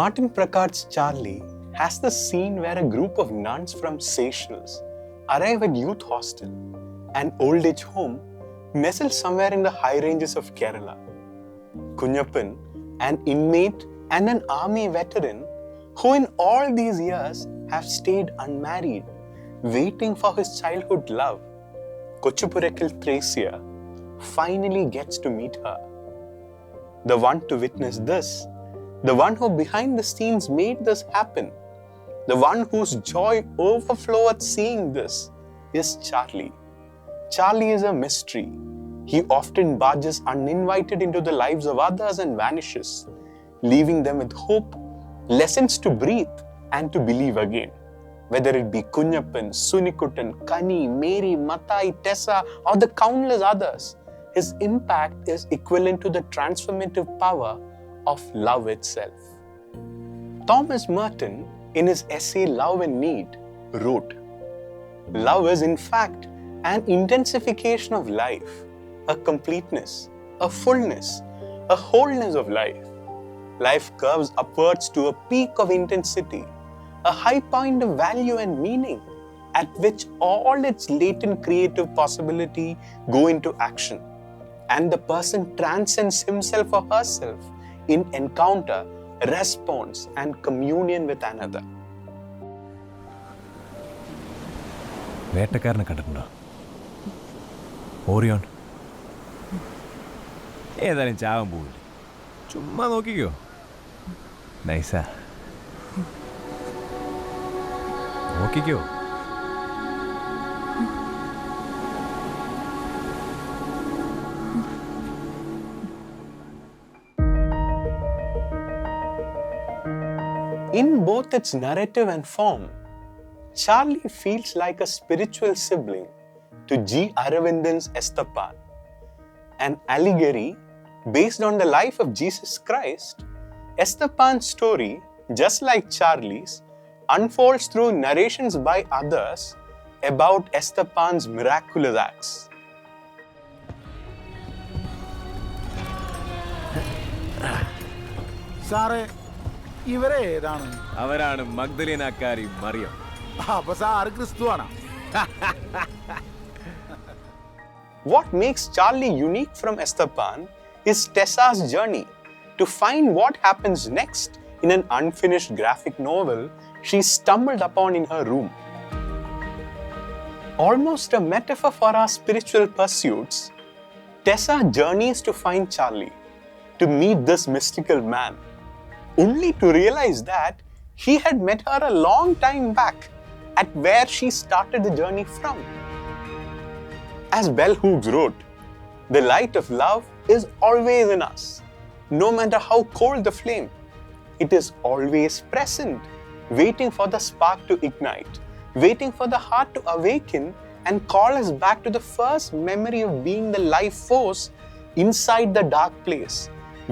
Martin Prakkat's Charlie has the scene where a group of nuns from Seychelles arrive at youth hostel, an old age home nestled somewhere in the high ranges of Kerala. Kunjappan, an inmate and an army veteran who in all these years have stayed unmarried, waiting for his childhood love, Kochupurekil Thracia, finally gets to meet her. The one to witness this, the one who behind the scenes made this happen, the one whose joy overflows at seeing this is Charlie. Charlie is a mystery. He often barges uninvited into the lives of others and vanishes, leaving them with hope, lessons to breathe and to believe again. Whether it be Kunjappan, Sunikuttan, Kani, Mary, Matai, Tesa, or the countless others, his impact is equivalent to the transformative power of love itself. Thomas Merton, in his essay Love and Need, wrote, "Love is in fact an intensification of life, a completeness, a fullness, a wholeness of life. Life curves upwards to a peak of intensity, a high point of value and meaning, at which all its latent creative possibility go into action, and the person transcends himself or herself in encounter, response, and communion with another." വേട്ടക്കാരനെ കണ്ടിട്ടുണ്ടോ? Orion ഏതായാലും ചാവാൻ പോവില്ല. ചുമ്മാ നോക്കിക്കോ. നൈസാ, നോക്കിക്കോ. In both its narrative and form, Charlie feels like a spiritual sibling to G Aravindan's Esthappan, an allegory based on the life of Jesus Christ. Esthappan's story, just like Charlie's, unfolds through narrations by others about Esthappan's miraculous acts. സാറേ, ഇവരെ ഏതാണ്? അവരാണ് മഗ്ദലേനാക്കാരി മറിയം. അപ്പൊ sir ക്രിസ്തുവാണ്. What makes Charlie unique from Esthappan is Tesa's journey to find what happens next in an unfinished graphic novel she stumbled upon in her room. Almost a metaphor for our spiritual pursuits, Tesa journeys to find Charlie, to meet this mystical man, only to realize that he had met her a long time back at where she started the journey from. As Bell Hooks wrote, "The light of love is always in us, no matter how cold the flame. It is always present, waiting for the spark to ignite, waiting for the heart to awaken and call us back to the first memory of being the life force inside the dark place,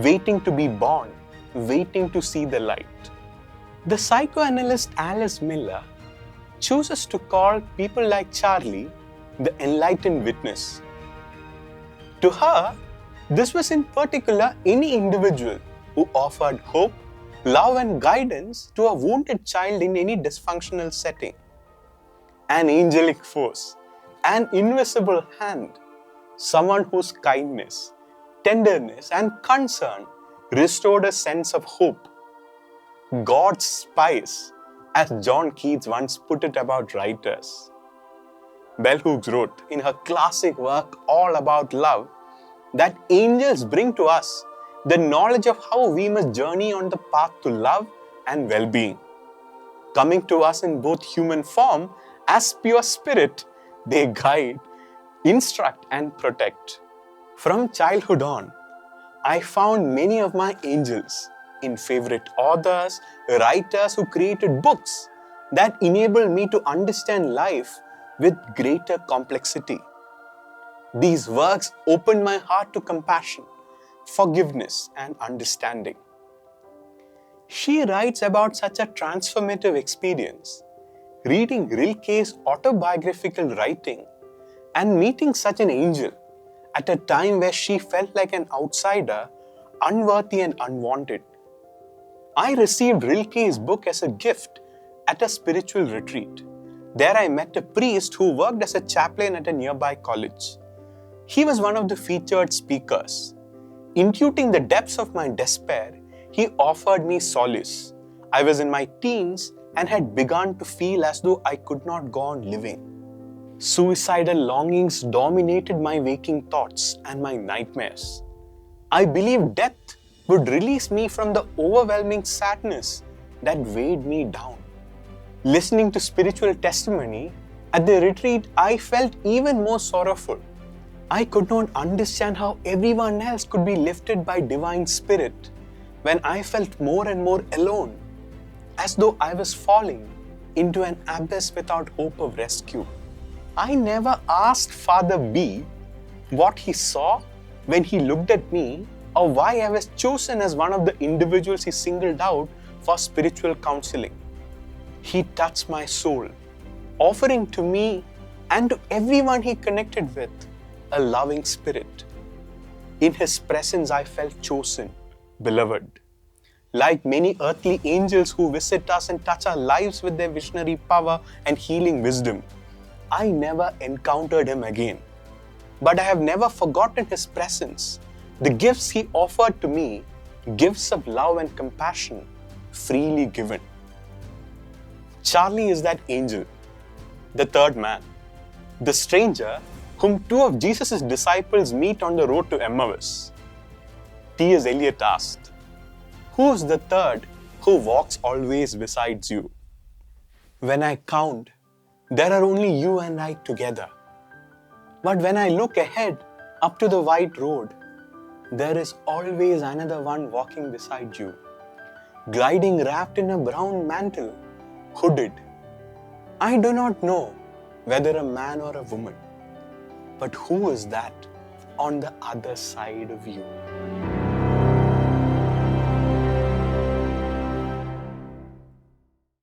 waiting to be born, waiting to see the light." The psychoanalyst Alice Miller chooses to call people like Charlie the enlightened witness. To her, this was in particular any individual who offered hope, love and guidance to a wounded child in any dysfunctional setting. An angelic force, an invisible hand, someone whose kindness, tenderness and concern restored a sense of hope. God's spice, as John Keats once put it about writers. Bell Hooks wrote in her classic work All About Love that angels bring to us the knowledge of how we must journey on the path to love and well-being. Coming to us in both human form as pure spirit, they guide, instruct and protect. From childhood on, I found many of my angels in favorite authors, writers who created books that enabled me to understand life with greater complexity. These works opened my heart to compassion, forgiveness, and understanding. She writes about such a transformative experience, reading Rilke's autobiographical writing and meeting such an angel at a time where she felt like an outsider, unworthy and unwanted. I received Rilke's book as a gift at a spiritual retreat. There I met a priest who worked as a chaplain at a nearby college. He was one of the featured speakers. Intuiting the depths of my despair, he offered me solace. I was in my teens and had begun to feel as though I could not go on living. Suicidal longings dominated my waking thoughts and my nightmares. I believed death would release me from the overwhelming sadness that weighed me down. Listening to spiritual testimony at the retreat, I felt even more sorrowful. I could not understand how everyone else could be lifted by divine spirit when I felt more and more alone, as though I was falling into an abyss without hope of rescue. I never asked Father B what he saw when he looked at me or why I was chosen as one of the individuals he singled out for spiritual counseling. He touched my soul, offering to me and to everyone he connected with a loving spirit. In his presence, I felt chosen, beloved. Like many earthly angels who visit us and touch our lives with their visionary power and healing wisdom, I never encountered him again. But I have never forgotten his presence. The gifts he offered to me, gifts of love and compassion, freely given. Charlie is that angel, the third man, the stranger whom two of Jesus' disciples meet on the road to Emmaus. T.S. Eliot asked, "Who is the third who walks always besides you?" When I count, there are only you and I together. But when I look ahead up to the white road, there is always another one walking beside you, gliding wrapped in a brown mantle, hooded. I do not know whether a man or a woman, but who is that on the other side of you?